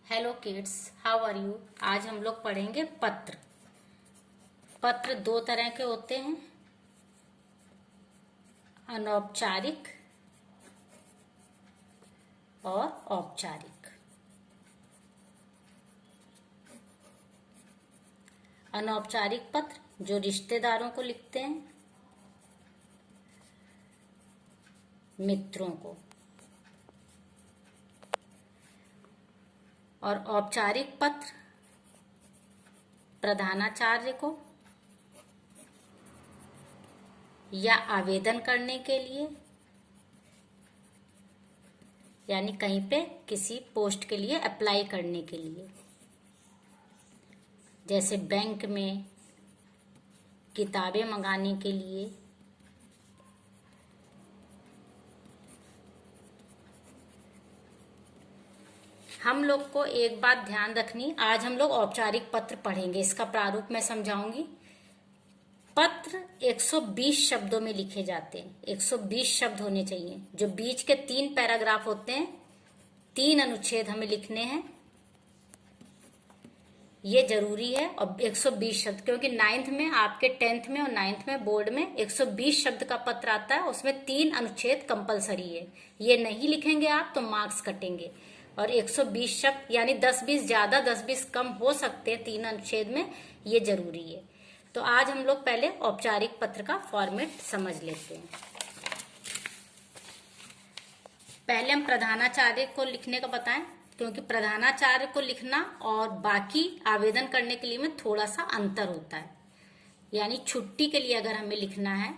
Hello kids, how are you. आज हम लोग पढ़ेंगे पत्र। पत्र दो तरह के होते हैं, अनौपचारिक और औपचारिक। अनौपचारिक पत्र जो रिश्तेदारों को लिखते हैं, मित्रों को, और औपचारिक पत्र प्रधानाचार्य को या आवेदन करने के लिए, यानी कहीं पे किसी पोस्ट के लिए अप्लाई करने के लिए, जैसे बैंक में, किताबें मंगाने के लिए। हम लोग को एक बात ध्यान रखनी, आज हम लोग औपचारिक पत्र पढ़ेंगे। इसका प्रारूप मैं समझाऊंगी। पत्र 120 शब्दों में लिखे जाते हैं। 120 शब्द होने चाहिए। जो बीच के 3 पैराग्राफ होते हैं, 3 अनुच्छेद हमें लिखने हैं, ये जरूरी है। और 120 शब्द, क्योंकि 9th में, आपके 10th में और 9th में बोर्ड में 120 शब्द का पत्र आता है। उसमें 3 अनुच्छेद कंपलसरी है। ये नहीं लिखेंगे आप तो मार्क्स कटेंगे। और 120 शब्द यानी 10-20 ज्यादा 10-20 कम हो सकते हैं 3 अनुच्छेद में, ये जरूरी है। तो आज हम लोग पहले औपचारिक पत्र का फॉर्मेट समझ लेते हैं। पहले हम प्रधानाचार्य को लिखने का बताएं, क्योंकि प्रधानाचार्य को लिखना और बाकी आवेदन करने के लिए में थोड़ा सा अंतर होता है। यानी छुट्टी के लिए अगर हमें लिखना है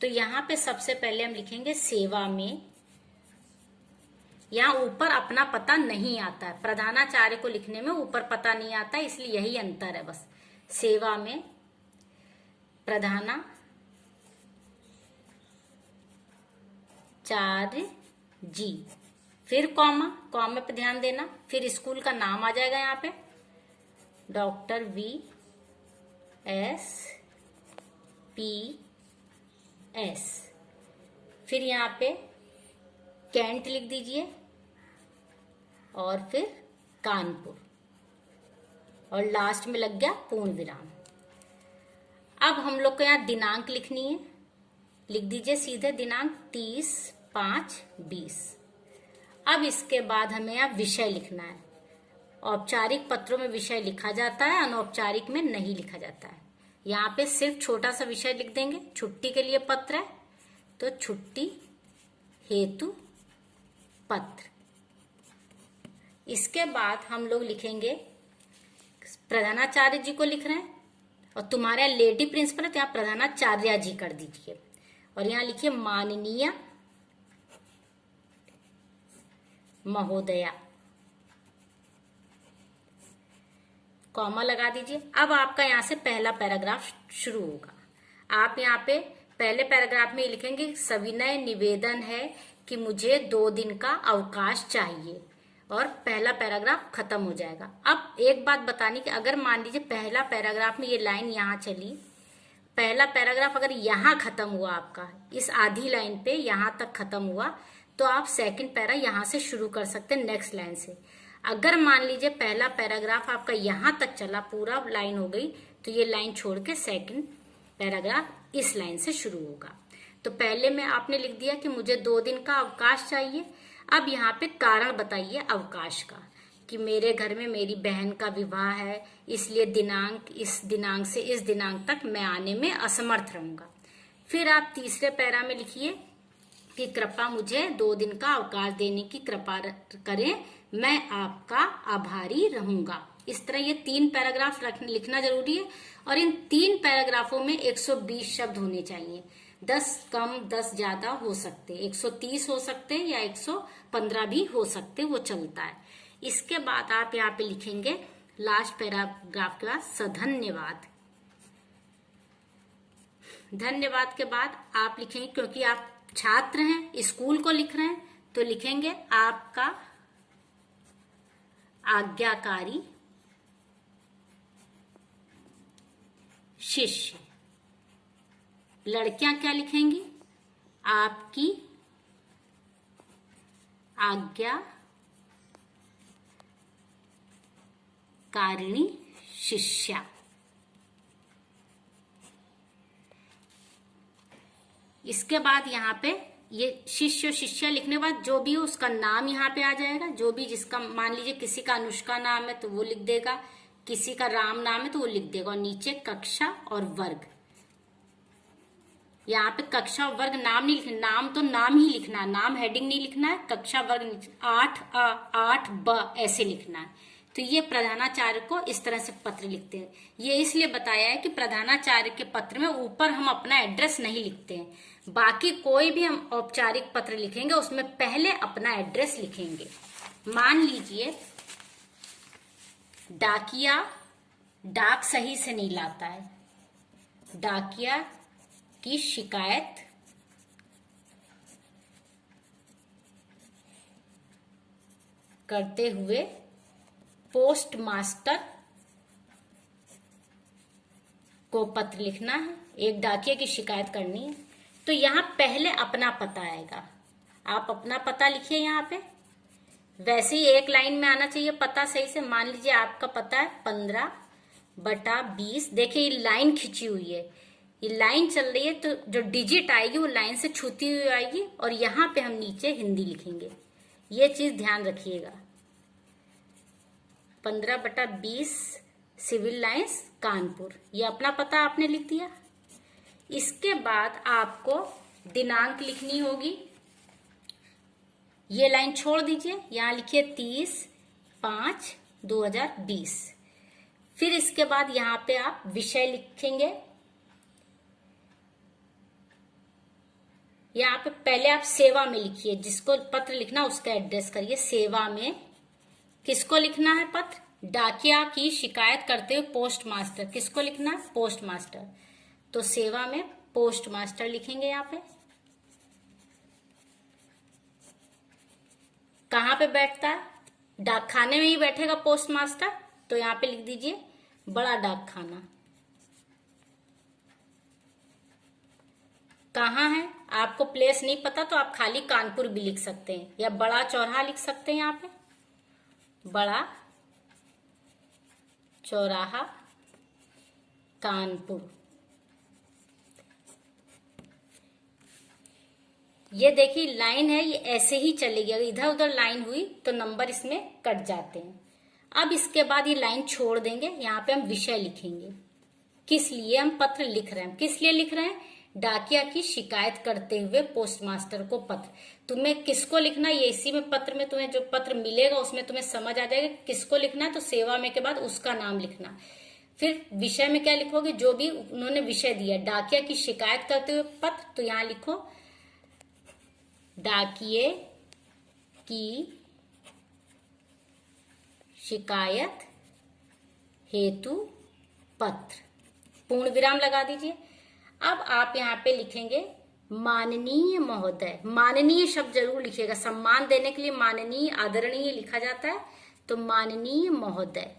तो यहाँ पे सबसे पहले हम लिखेंगे सेवा में। यहाँ ऊपर अपना पता नहीं आता है। प्रधानाचार्य को लिखने में ऊपर पता नहीं आता है, इसलिए यही अंतर है बस। सेवा में प्रधानाचार्य जी, फिर कॉमा, कॉमा पे ध्यान देना, फिर स्कूल का नाम आ जाएगा यहाँ पे, डॉक्टर VSPS। फिर यहाँ पे कैंट लिख दीजिए और फिर कानपुर, और लास्ट में लग गया पूर्ण विराम। अब हम लोग को यहाँ दिनांक लिखनी है। लिख दीजिए सीधे दिनांक 30/5/20। अब इसके बाद हमें यहाँ विषय लिखना है। औपचारिक पत्रों में विषय लिखा जाता है, अनौपचारिक में नहीं लिखा जाता है। यहाँ पे सिर्फ छोटा सा विषय लिख देंगे। छुट्टी के लिए पत्र है तो छुट्टी हेतु पत्र। इसके बाद हम लोग लिखेंगे, प्रधानाचार्य जी को लिख रहे हैं और तुम्हारे यहाँ लेडी प्रिंसिपल है तो यहाँ प्रधानाचार्य जी कर दीजिए। और यहाँ लिखिए माननीय महोदया, कॉमा लगा दीजिए। अब आपका यहाँ से पहला पैराग्राफ शुरू होगा। आप यहाँ पे पहले पैराग्राफ में लिखेंगे, सविनय निवेदन है कि मुझे 2 दिन का अवकाश चाहिए, और पहला पैराग्राफ खत्म हो जाएगा। अब एक बात बतानी कि अगर मान लीजिए पहला पैराग्राफ में ये लाइन यहाँ चली, पहला पैराग्राफ अगर यहाँ खत्म हुआ आपका, इस आधी लाइन पे यहाँ तक खत्म हुआ, तो आप सेकंड पैरा यहाँ से शुरू कर सकते हैं नेक्स्ट लाइन से। अगर मान लीजिए पहला पैराग्राफ आपका यहाँ तक चला, पूरा लाइन हो गई, तो ये लाइन छोड़ के सेकंड पैराग्राफ इस लाइन से शुरू होगा। तो पहले में आपने लिख दिया कि मुझे 2 दिन का अवकाश चाहिए। अब यहाँ पे कारण बताइए अवकाश का, कि मेरे घर में मेरी बहन का विवाह है, इसलिए इस दिनांक से इस दिनांक तक मैं आने में असमर्थ रहूंगा। फिर आप तीसरे पैरा में लिखिए कि कृपया मुझे 2 दिन का अवकाश देने की कृपा करें, मैं आपका आभारी रहूंगा। इस तरह ये 3 पैराग्राफ लिखना जरूरी है। और इन 3 पैराग्राफों में 120 शब्द होने चाहिए। 10 कम 10 ज्यादा हो सकते, 130 हो सकते या 115 भी हो सकते, वो चलता है। इसके बाद आप यहाँ पे लिखेंगे लास्ट पैराग्राफ के बाद सधन्यवाद। धन्यवाद के बाद आप लिखेंगे, क्योंकि आप छात्र हैं, स्कूल को लिख रहे हैं, तो लिखेंगे आपका आज्ञाकारी शिष्य। लड़कियां क्या लिखेंगी, आपकी आज्ञाकारी कारिणी शिष्या। इसके बाद यहाँ पे ये शिष्य शिष्या लिखने के बाद जो भी हो उसका नाम यहाँ पे आ जाएगा। जो भी जिसका, मान लीजिए किसी का अनुष्का नाम है तो वो लिख देगा, किसी का राम नाम है तो वो लिख देगा, और नीचे कक्षा और वर्ग। यहाँ पे कक्षा और वर्ग नाम नहीं लिखना, नाम तो नाम ही लिखना है, नाम हेडिंग नहीं लिखना है। कक्षा वर्ग 8 ऐसे लिखना है। तो ये प्रधानाचार्य को इस तरह से पत्र लिखते हैं। ये इसलिए बताया है कि प्रधानाचार्य के पत्र में ऊपर हम अपना एड्रेस नहीं लिखते हैं, बाकी कोई भी हम औपचारिक पत्र लिखेंगे उसमें पहले अपना एड्रेस लिखेंगे। मान लीजिए डाकिया डाक सही से नहीं लाता है, डाकिया की शिकायत करते हुए पोस्ट मास्टर को पत्र लिखना है। एक डाकिया की शिकायत करनी है, तो यहाँ पहले अपना पता आएगा। आप अपना पता लिखिए यहाँ पे। वैसे ही एक लाइन में आना चाहिए पता सही से। मान लीजिए आपका पता है 15/20। देखिए ये लाइन खिंची हुई है, ये लाइन चल रही है, तो जो डिजिट आएगी वो लाइन से छूती हुई आएगी, और यहाँ पे हम नीचे हिंदी लिखेंगे। ये चीज ध्यान रखिएगा। 15/20 सिविल लाइंस कानपुर, ये अपना पता आपने लिख दिया। इसके बाद आपको दिनांक लिखनी होगी। ये लाइन छोड़ दीजिए, यहां लिखिए 30/5/2020। फिर इसके बाद यहां पे आप विषय लिखेंगे। यहाँ पे पहले आप सेवा में लिखिए, जिसको पत्र लिखना उसका एड्रेस करिए। सेवा में किसको लिखना है पत्र? डाकिया की शिकायत करते हुए पोस्ट मास्टर। किसको लिखना है? Post master. तो सेवा में पोस्ट मास्टर लिखेंगे। यहाँ पे कहाँ पे बैठता है? डाक खाने में ही बैठेगा पोस्ट मास्टर, तो यहाँ पे लिख दीजिए बड़ा डाक खाना। कहाँ है आपको प्लेस नहीं पता तो आप खाली कानपुर भी लिख सकते हैं, या बड़ा चौराहा लिख सकते हैं। यहाँ पे बड़ा चौराहा कानपुर। ये देखिए लाइन है, ये ऐसे ही चलेगी। अगर इधर उधर लाइन हुई तो नंबर इसमें कट जाते हैं। अब इसके बाद ये लाइन छोड़ देंगे, यहाँ पे हम विषय लिखेंगे। किस लिए हम पत्र लिख रहे हैं, किस लिए लिख रहे हैं? डाकिया की शिकायत करते हुए पोस्ट मास्टर को पत्र। तुम्हें किसको लिखना है, ये इसी में पत्र में तुम्हें जो पत्र मिलेगा उसमें तुम्हें समझ आ जाएगा किसको लिखना है। तो सेवा में के बाद उसका नाम लिखना। फिर विषय में क्या लिखोगे? जो भी उन्होंने विषय दिया, डाकिया की शिकायत करते हुए पत्र, तो यहाँ लिखो डाकिये की शिकायत हेतु पत्र, पूर्ण विराम लगा दीजिए। अब आप यहाँ पे लिखेंगे माननीय महोदय। माननीय शब्द जरूर लिखिएगा, सम्मान देने के लिए माननीय आदरणीय लिखा जाता है, तो माननीय महोदय।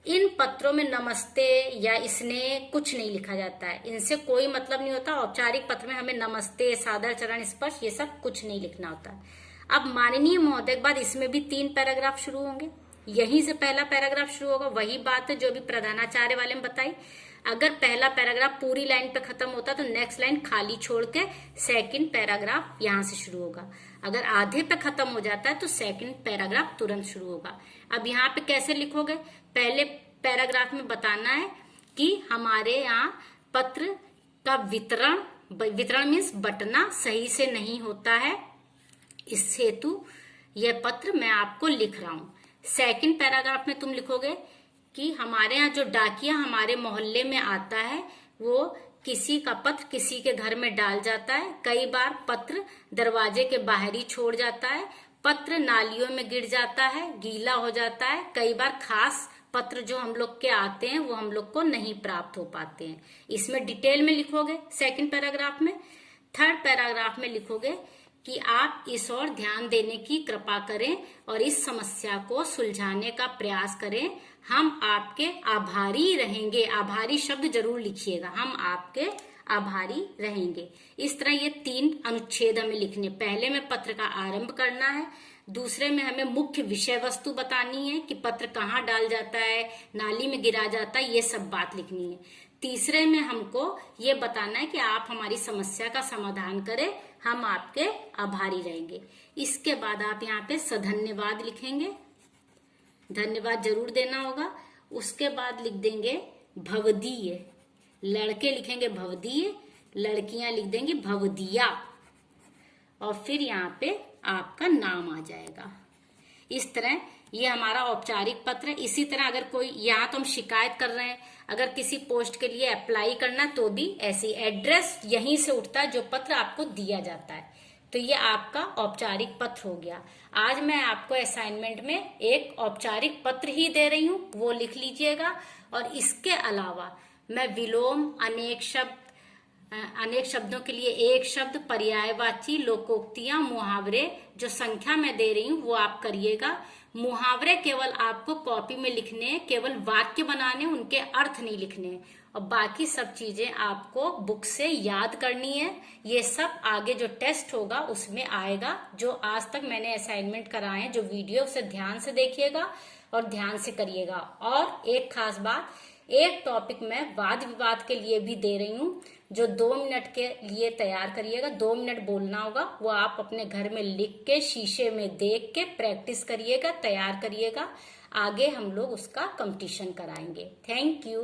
इन पत्रों में नमस्ते या इसने कुछ नहीं लिखा जाता है, इनसे कोई मतलब नहीं होता। औपचारिक पत्र में हमें नमस्ते, सादर चरण स्पर्श, ये सब कुछ नहीं लिखना होता। अब माननीय महोदय के बाद इसमें भी 3 पैराग्राफ शुरू होंगे। यहीं से पहला पैराग्राफ शुरू होगा। वही बात है जो भी प्रधानाचार्य वाले में बताई। अगर पहला पैराग्राफ पूरी लाइन पे खत्म होता तो नेक्स्ट लाइन खाली छोड़ के सेकंड पैराग्राफ यहां से शुरू होगा। अगर आधे पे खत्म हो जाता है तो सेकंड पैराग्राफ तुरंत शुरू होगा। अब यहाँ पे कैसे लिखोगे? पहले पैराग्राफ में बताना है कि हमारे यहाँ पत्र का वितरण मीन्स बंटना सही से नहीं होता है, इस हेतु यह पत्र मैं आपको लिख रहा हूं। सेकंड पैराग्राफ में तुम लिखोगे कि हमारे यहाँ जो डाकिया हमारे मोहल्ले में आता है वो किसी का पत्र किसी के घर में डाल जाता है। कई बार पत्र दरवाजे के बाहर ही छोड़ जाता है, पत्र नालियों में गिर जाता है, गीला हो जाता है। कई बार खास पत्र जो हम लोग के आते हैं वो हम लोग को नहीं प्राप्त हो पाते हैं। इसमें डिटेल में लिखोगे सेकंड पैराग्राफ में। थर्ड पैराग्राफ में लिखोगे कि आप इस ओर ध्यान देने की कृपा करें और इस समस्या को सुलझाने का प्रयास करें। हम आपके आभारी रहेंगे। आभारी शब्द जरूर लिखिएगा, हम आपके आभारी रहेंगे। इस तरह ये 3 अनुच्छेद हमें लिखने। पहले में पत्र का आरंभ करना है, दूसरे में हमें मुख्य विषय वस्तु बतानी है कि पत्र कहाँ डाल जाता है, नाली में गिरा जाता है, ये सब बात लिखनी है। तीसरे में हमको ये बताना है कि आप हमारी समस्या का समाधान करें, हम आपके आभारी रहेंगे। इसके बाद आप यहाँ पे सधन्यवाद लिखेंगे, धन्यवाद जरूर देना होगा। उसके बाद लिख देंगे भवदीय, लड़के लिखेंगे भवदीय, लड़कियां लिख देंगी भवदिया, और फिर यहाँ पे आपका नाम आ जाएगा। इस तरह ये हमारा औपचारिक पत्र है। इसी तरह अगर कोई, यहाँ तो हम शिकायत कर रहे हैं, अगर किसी पोस्ट के लिए अप्लाई करना तो भी ऐसी एड्रेस यहीं से उठता है जो पत्र आपको दिया जाता है। तो ये आपका औपचारिक पत्र हो गया। आज मैं आपको असाइनमेंट में एक औपचारिक पत्र ही दे रही हूँ, वो लिख लीजिएगा। और इसके अलावा मैं विलोम, अनेक शब्दों के लिए एक शब्द, पर्यायवाची, लोकोक्तियां, मुहावरे जो संख्या में दे रही हूँ वो आप करिएगा। मुहावरे केवल आपको कॉपी में लिखने हैं, केवल वाक्य बनाने, उनके अर्थ नहीं लिखने, और बाकी सब चीजें आपको बुक से याद करनी है। ये सब आगे जो टेस्ट होगा उसमें आएगा। जो आज तक मैंने असाइनमेंट कराए हैं, जो वीडियो से ध्यान से देखिएगा और ध्यान से करिएगा। और एक खास बात, एक टॉपिक मैं वाद विवाद के लिए भी दे रही हूँ, जो 2 मिनट के लिए तैयार करिएगा। 2 मिनट बोलना होगा, वो आप अपने घर में लिख के, शीशे में देख के प्रैक्टिस करिएगा, तैयार करिएगा। आगे हम लोग उसका कंपटीशन कराएंगे। Thank you.